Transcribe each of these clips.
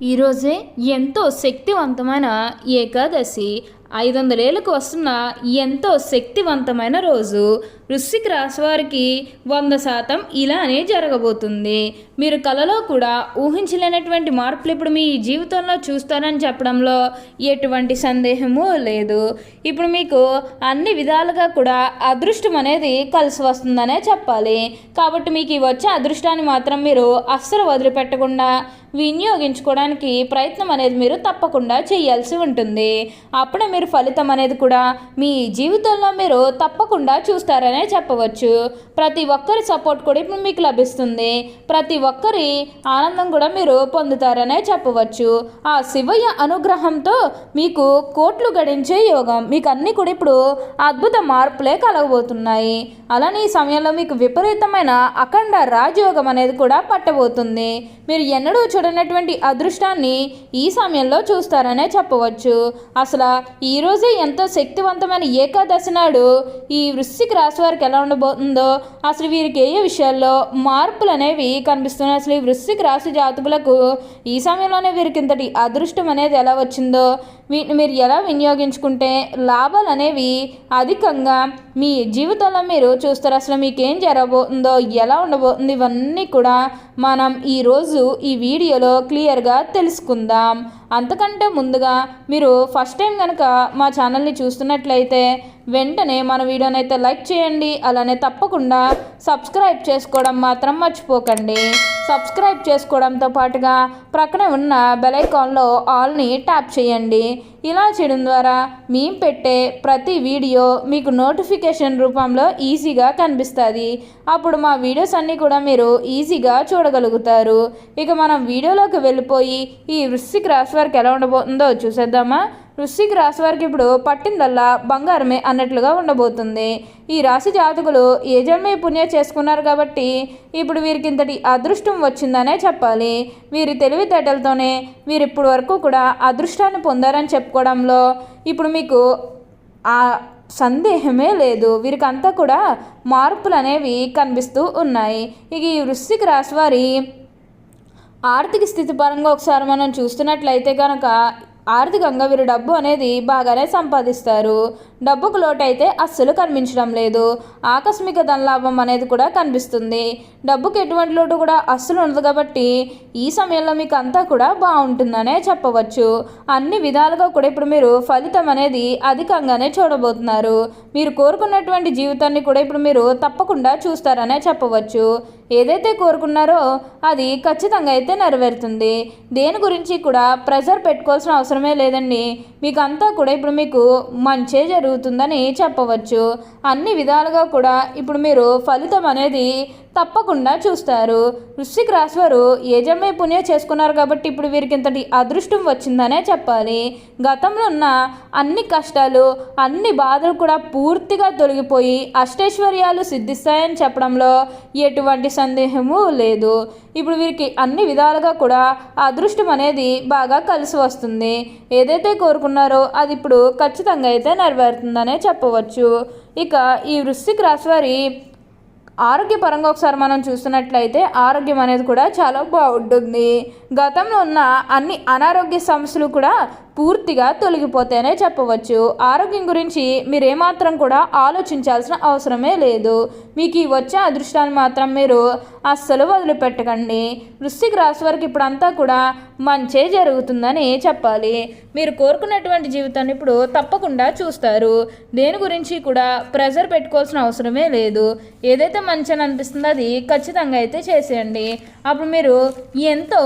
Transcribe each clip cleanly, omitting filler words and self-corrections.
ఈరోజే ఎంతో శక్తివంతమైన ఏకాదశి 500 ఏళ్ళకు వస్తున్న ఎంతో శక్తివంతమైన రోజు. వృశ్చిక రాశి వారికి 100% ఇలానే జరగబోతుంది. మీరు కలలో కూడా ఊహించలేనటువంటి మార్పులు ఇప్పుడు మీ జీవితంలో చూస్తారని చెప్పడంలో ఎటువంటి సందేహము లేదు. ఇప్పుడు మీకు అన్ని విధాలుగా కూడా అదృష్టం అనేది కలిసి వస్తుందనే చెప్పాలి. కాబట్టి మీకు వచ్చే అదృష్టాన్ని మాత్రం మీరు అస్సలు వదిలిపెట్టకుండా వినియోగించుకోవడానికి ప్రయత్నం అనేది మీరు తప్పకుండా చేయాల్సి ఉంటుంది. అప్పుడే మీరు ఫలితం అనేది కూడా మీ జీవితంలో మీరు తప్పకుండా చూస్తారనే చెప్పవచ్చు. ప్రతి ఒక్కరి సపోర్ట్ కూడా ఇప్పుడు మీకు లభిస్తుంది. ప్రతి ఒక్కరి ఆనందం కూడా మీరు పొందుతారనే చెప్పవచ్చు. ఆ శివయ్య అనుగ్రహంతో మీకు కోట్లు గడించే యోగం, మీకు అన్నీ కూడా ఇప్పుడు అద్భుత మార్పులే కలగబోతున్నాయి. అలానే ఈ సమయంలో మీకు విపరీతమైన అఖండ రాజయోగం అనేది కూడా పట్టబోతుంది. మీరు ఎన్నడూ చూడనటువంటి అదృష్టాన్ని ఈ సమయంలో చూస్తారనే చెప్పవచ్చు. అసలు ఈరోజే ఎంతో శక్తివంతమైన ఏకాదశి నాడు ఈ వృశ్చిక రాశి వారికి ఎలా ఉండబోతుందో, అసలు వీరికి ఏ విషయాల్లో మార్పులు అనేవి కనిపిస్తున్నాయి, అసలు ఈ వృశ్చిక రాశి జాతకులకు ఈ సమయంలోనే వీరికి ఇంతటి అదృష్టం అనేది ఎలా వచ్చిందో, వీటిని మీరు ఎలా వినియోగించుకుంటే లాభాలు అనేవి అధికంగా మీ జీవితంలో మీరు చూస్తారు, అసలు మీకేం జరగబోతుందో, ఎలా ఉండబోతుంది, ఇవన్నీ కూడా మనం ఈరోజు ఈ వీడియోలో క్లియర్గా తెలుసుకుందాం. అంతకంటే ముందుగా మీరు ఫస్ట్ టైం కనుక మా ఛానల్ని చూస్తున్నట్లయితే వెంటనే మన వీడియోని అయితే లైక్ చేయండి. అలానే తప్పకుండా సబ్స్క్రైబ్ చేసుకోవడం మాత్రం మర్చిపోకండి. సబ్స్క్రైబ్ చేసుకోవడంతో పాటుగా ప్రక్కనే ఉన్న బెల్ ఐకాన్లో ఆల్ని ట్యాప్ చేయండి. ఇలా చేయడం ద్వారా మేము పెట్టే ప్రతి వీడియో మీకు నోటిఫికేషన్ రూపంలో ఈజీగా కనిపిస్తుంది. అప్పుడు మా వీడియోస్ అన్నీ కూడా మీరు ఈజీగా చూడగలుగుతారు. ఇక మనం వీడియోలోకి వెళ్ళిపోయి ఈ వృశ్చిక రాశి వారికి ఎలా ఉండబోతుందో చూసేద్దామా. వృశ్చిక రాశి వారికి ఇప్పుడు పట్టిందల్లా బంగారమే అన్నట్లుగా ఉండబోతుంది. ఈ రాశి జాతకులు ఏ జన్మే పుణ్యం చేసుకున్నారు కాబట్టి ఇప్పుడు వీరికి ఇంతటి అదృష్టం వచ్చిందనే చెప్పాలి. వీరి తెలివితేటలతోనే వీరు ఇప్పటి వరకు కూడా అదృష్టాన్ని పొందారని చెప్పుకోవడంలో ఇప్పుడు మీకు ఆ సందేహమే లేదు. వీరికంతా కూడా మార్పులు అనేవి కనిపిస్తూ ఉన్నాయి. ఇక ఈ వృశ్చిక రాశి వారి ఆర్థిక స్థితి పరంగా ఒకసారి మనం చూస్తున్నట్లయితే కనుక ఆర్థికంగా వీరు డబ్బు అనేది బాగానే సంపాదిస్తారు. డబ్బుకు లోటు అయితే అస్సలు కనిపించడం లేదు. ఆకస్మిక ధనలాభం అనేది కూడా కనిపిస్తుంది. డబ్బుకి ఎటువంటి లోటు కూడా అస్సలు ఉండదు కాబట్టి ఈ సమయంలో మీకు అంతా కూడా బాగుంటుందనే చెప్పవచ్చు. అన్ని విధాలుగా కూడా ఇప్పుడు మీరు ఫలితం అనేది అధికంగానే చూడబోతున్నారు. మీరు కోరుకున్నటువంటి జీవితాన్ని కూడా ఇప్పుడు మీరు తప్పకుండా చూస్తారనే చెప్పవచ్చు. ఏదైతే కోరుకున్నారో అది ఖచ్చితంగా అయితే నెరవేరుతుంది. దేని గురించి కూడా ప్రెజర్ పెట్టుకోవాల్సిన అవసరమే లేదండి. మీకు అంతా కూడా ఇప్పుడు మీకు మంచే జరుగుతుందని చెప్పవచ్చు. అన్ని విధాలుగా కూడా ఇప్పుడు మీరు ఫలితం అనేది తప్పకుండా చూస్తారు. వృశ్చిక రాశి వారు ఏ జన్మే పుణ్యం చేసుకున్నారు కాబట్టి ఇప్పుడు వీరికి ఇంతటి అదృష్టం వచ్చిందనే చెప్పాలి. గతంలో ఉన్న అన్ని కష్టాలు అన్ని బాధలు కూడా పూర్తిగా తొలగిపోయి అష్టైశ్వర్యాలు సిద్ధిస్తాయని చెప్పడంలో ఎటువంటి సందేహము లేదు. ఇప్పుడు వీరికి అన్ని విధాలుగా కూడా అదృష్టం అనేది బాగా కలిసి వస్తుంది. ఏదైతే కోరుకున్నారో అది ఇప్పుడు ఖచ్చితంగా అయితే నెరవేరుతుందనే చెప్పవచ్చు. ఇక ఈ వృశ్చిక రాశి వారి ఆరోగ్యపరంగా ఒకసారి మనం చూస్తున్నట్లయితే ఆరోగ్యం అనేది కూడా చాలా బాగుంటుంది. గతంలో ఉన్న అన్ని అనారోగ్య సమస్యలు కూడా పూర్తిగా తొలగిపోతాయనే చెప్పవచ్చు. ఆరోగ్యం గురించి మీరు ఏమాత్రం కూడా ఆలోచించాల్సిన అవసరమే లేదు. మీకు ఈ వచ్చే అదృష్టాన్ని మాత్రం మీరు అస్సలు వదిలిపెట్టకండి. వృశ్చిక రాశి వారికి ఇప్పుడంతా కూడా మంచే జరుగుతుందని చెప్పాలి. మీరు కోరుకున్నటువంటి జీవితాన్ని ఇప్పుడు తప్పకుండా చూస్తారు. దేని గురించి కూడా ప్రెజర్ పెట్టుకోవాల్సిన అవసరమే లేదు. ఏదైతే మంచి అని అనిపిస్తుందో అది ఖచ్చితంగా అయితే చేసేయండి. అప్పుడు మీరు ఎంతో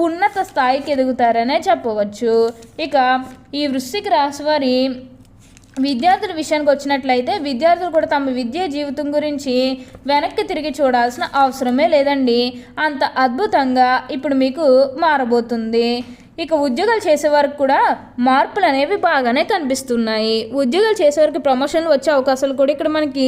ఉన్నత స్థాయికి ఎదుగుతారనే చెప్పవచ్చు. ఇక ఈ వృశ్చిక రాశి వారి విద్యార్థుల విషయానికి వచ్చినట్లయితే విద్యార్థులు కూడా తమ విద్యా జీవితం గురించి వెనక్కి తిరిగి చూడాల్సిన అవసరమే లేదండి. అంత అద్భుతంగా ఇప్పుడు మీకు మారబోతుంది. ఇక ఉద్యోగాలు చేసేవారికి కూడా మార్పులు అనేవి బాగానే కనిపిస్తున్నాయి. ఉద్యోగాలు చేసేవారికి ప్రమోషన్లు వచ్చే అవకాశాలు కూడా ఇక్కడ మనకి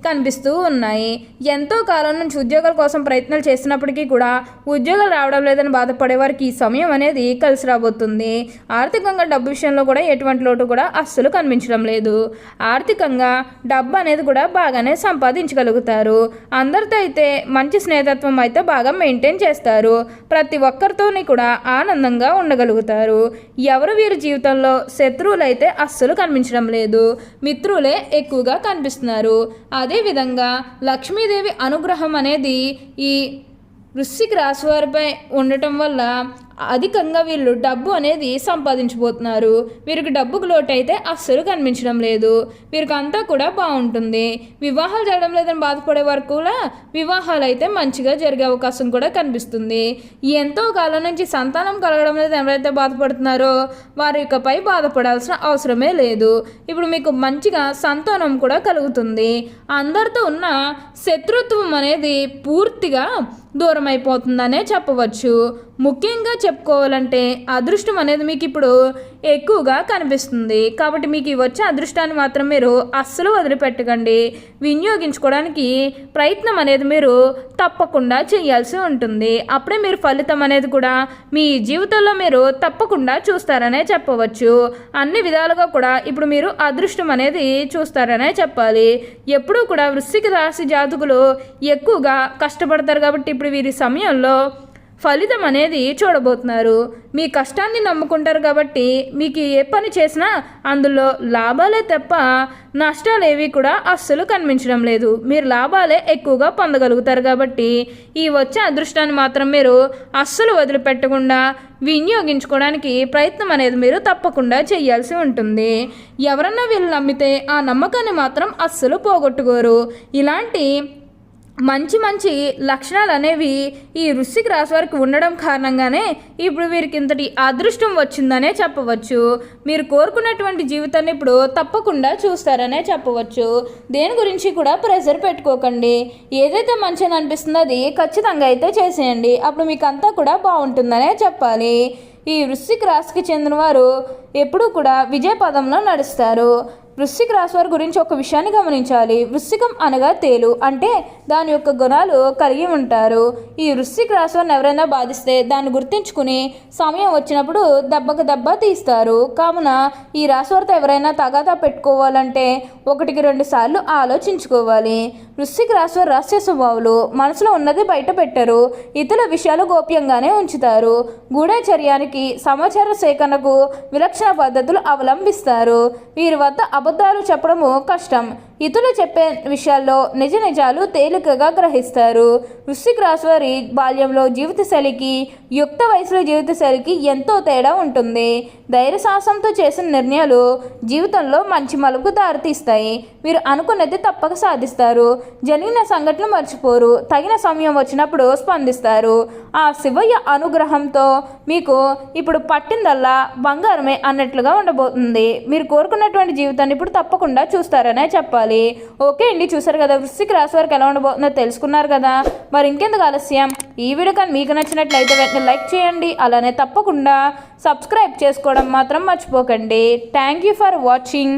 కనిపిస్తూ ఉన్నాయి. ఎంతో కాలం నుంచి ఉద్యోగాల కోసం ప్రయత్నాలు చేసినప్పటికీ కూడా ఉద్యోగాలు రావడం లేదని బాధపడే వారికి ఈ సమయం అనేది కలిసి రాబోతుంది. ఆర్థికంగా డబ్బు విషయంలో కూడా ఎటువంటి లోటు కూడా అస్సలు కనిపించడం లేదు. ఆర్థికంగా డబ్బు అనేది కూడా బాగానే సంపాదించగలుగుతారు. అందరితో అయితే మంచి స్నేహితత్వం అయితే బాగా మెయింటైన్ చేస్తారు. ప్రతి ఒక్కరితోని కూడా ఆనందంగా ఉండగలుగుతారు. ఎవరు వీరి జీవితంలో శత్రువులు అయితే అస్సలు కనిపించడం లేదు. మిత్రులే ఎక్కువగా కనిపిస్తున్నారు. అదేవిధంగా లక్ష్మీదేవి అనుగ్రహం అనేది ఈ వృశ్చిక రాశి వారిపై ఉండటం వల్ల అధికంగా వీళ్ళు డబ్బు అనేది సంపాదించబోతున్నారు. వీరికి డబ్బుకు లోటు అయితే అస్సలు కనిపించడం లేదు. వీరికి అంతా కూడా బాగుంటుంది. వివాహాలు జరగడం లేదని బాధపడే వరకు కూడా వివాహాలు అయితే మంచిగా జరిగే అవకాశం కూడా కనిపిస్తుంది. ఎంతో కాలం నుంచి సంతానం కలగడం లేదు ఎవరైతే బాధపడుతున్నారో వారి ఇకపై బాధపడాల్సిన అవసరమే లేదు. ఇప్పుడు మీకు మంచిగా సంతానం కూడా కలుగుతుంది. అందరితో ఉన్న శత్రుత్వం అనేది పూర్తిగా దూరం అయిపోతుందనే చెప్పవచ్చు. ముఖ్యంగా చెప్పుకోవాలంటే అదృష్టం అనేది మీకు ఇప్పుడు ఎక్కువగా కనిపిస్తుంది. కాబట్టి మీకు వచ్చే అదృష్టాన్ని మాత్రం మీరు అస్సలు వదిలిపెట్టకండి. వినియోగించుకోవడానికి ప్రయత్నం అనేది మీరు తప్పకుండా చేయాల్సి ఉంటుంది. అప్పుడే మీరు ఫలితం అనేది కూడా మీ జీవితంలో మీరు తప్పకుండా చూస్తారనే చెప్పవచ్చు. అన్ని విధాలుగా కూడా ఇప్పుడు మీరు అదృష్టం అనేది చూస్తారనే చెప్పాలి. ఎప్పుడూ కూడా వృశ్చిక రాశి జాతకులు ఎక్కువగా కష్టపడతారు. కాబట్టి ఇప్పుడు వీరి సమయంలో ఫలితం అనేది చూడబోతున్నారు. మీ కష్టాన్ని నమ్ముకుంటారు కాబట్టి మీకు ఏ పని చేసినా అందులో లాభాలే తప్ప నష్టాలు ఏవి కూడా అస్సలు కనిపించడం లేదు. మీరు లాభాలే ఎక్కువగా పొందగలుగుతారు. కాబట్టి ఈ వచ్చే అదృష్టాన్ని మాత్రం మీరు అస్సలు వదిలిపెట్టకుండా వినియోగించుకోవడానికి ప్రయత్నం అనేది మీరు తప్పకుండా చేయాల్సి ఉంటుంది. ఎవరన్నా వీళ్ళు నమ్మితే ఆ నమ్మకాన్ని మాత్రం అస్సలు పోగొట్టుకోరు. ఇలాంటి మంచి మంచి లక్షణాలు అనేవి ఈ వృశ్చిక రాశి వారికి ఉండడం కారణంగానే ఇప్పుడు వీరికి ఇంతటి అదృష్టం వచ్చిందనే చెప్పవచ్చు. మీరు కోరుకున్నటువంటి జీవితాన్ని ఇప్పుడు తప్పకుండా చూస్తారనే చెప్పవచ్చు. దేని గురించి కూడా ప్రెషర్ పెట్టుకోకండి. ఏదైతే మంచిగా అనిపిస్తుందో అది ఖచ్చితంగా అయితే చేసేయండి. అప్పుడు మీకు అంతా కూడా బాగుంటుందనే చెప్పాలి. ఈ వృశ్చిక రాశికి చెందిన వారు ఎప్పుడూ కూడా విజయ పదంలో నడుస్తారు. వృశ్చిక రాశి వారి గురించి ఒక విషయాన్ని గమనించాలి. వృశ్చికం అనగా తేలు, అంటే దాని యొక్క గుణాలు కలిగి ఉంటారు. ఈ వృశ్చిక రాశి వారిని ఎవరైనా బాధిస్తే దాన్ని గుర్తించుకుని సమయం వచ్చినప్పుడు దెబ్బకు దెబ్బ తీస్తారు. కావున ఈ రాశి వారితో ఎవరైనా తగాదా పెట్టుకోవాలంటే 1-2 సార్లు ఆలోచించుకోవాలి. వృశ్చిక రాశి వారు రహస్య స్వభావులు, మనసులో ఉన్నది బయట పెట్టరు. ఇతరుల విషయాలు గోప్యంగానే ఉంచుతారు. గూఢచర్యానికి, సమాచార సేకరణకు విలక్షణ పద్ధతులు అవలంబిస్తారు. వీరి వద్ద అబద్ధాలు చెప్పడము కష్టం. ఇతరులు చెప్పే విషయాల్లో నిజాలు తేలికగా గ్రహిస్తారు. వృశ్చిక రాశి వారి బాల్యంలో జీవితశైలికి యుక్త వయసులో జీవితశైలికి ఎంతో తేడా ఉంటుంది. ధైర్య సాహసంతో చేసిన నిర్ణయాలు జీవితంలో మంచి మలుపుకు దారితీస్తాయి. మీరు అనుకున్నది తప్పక సాధిస్తారు. జరిగిన సంఘటనలు మర్చిపోరు. తగిన సమయం వచ్చినప్పుడు స్పందిస్తారు. ఆ శివయ్య అనుగ్రహంతో మీకు ఇప్పుడు పట్టిందల్లా బంగారమే అన్నట్లుగా ఉండబోతుంది. మీరు కోరుకున్నటువంటి జీవితాన్ని ఇప్పుడు తప్పకుండా చూస్తారనే చెప్పాలి. ఓకే అండి, చూసారు కదా వృశ్చిక రాశి వారికి ఎలా ఉండబోతుందో తెలుసుకున్నారు కదా. మరి ఇంకెందుకు ఆలస్యం, ఈ వీడియో కానీ మీకు నచ్చినట్లయితే వెంటనే లైక్ చేయండి. అలానే తప్పకుండా సబ్స్క్రైబ్ చేసుకోవడం మాత్రం మర్చిపోకండి. Thank you for watching.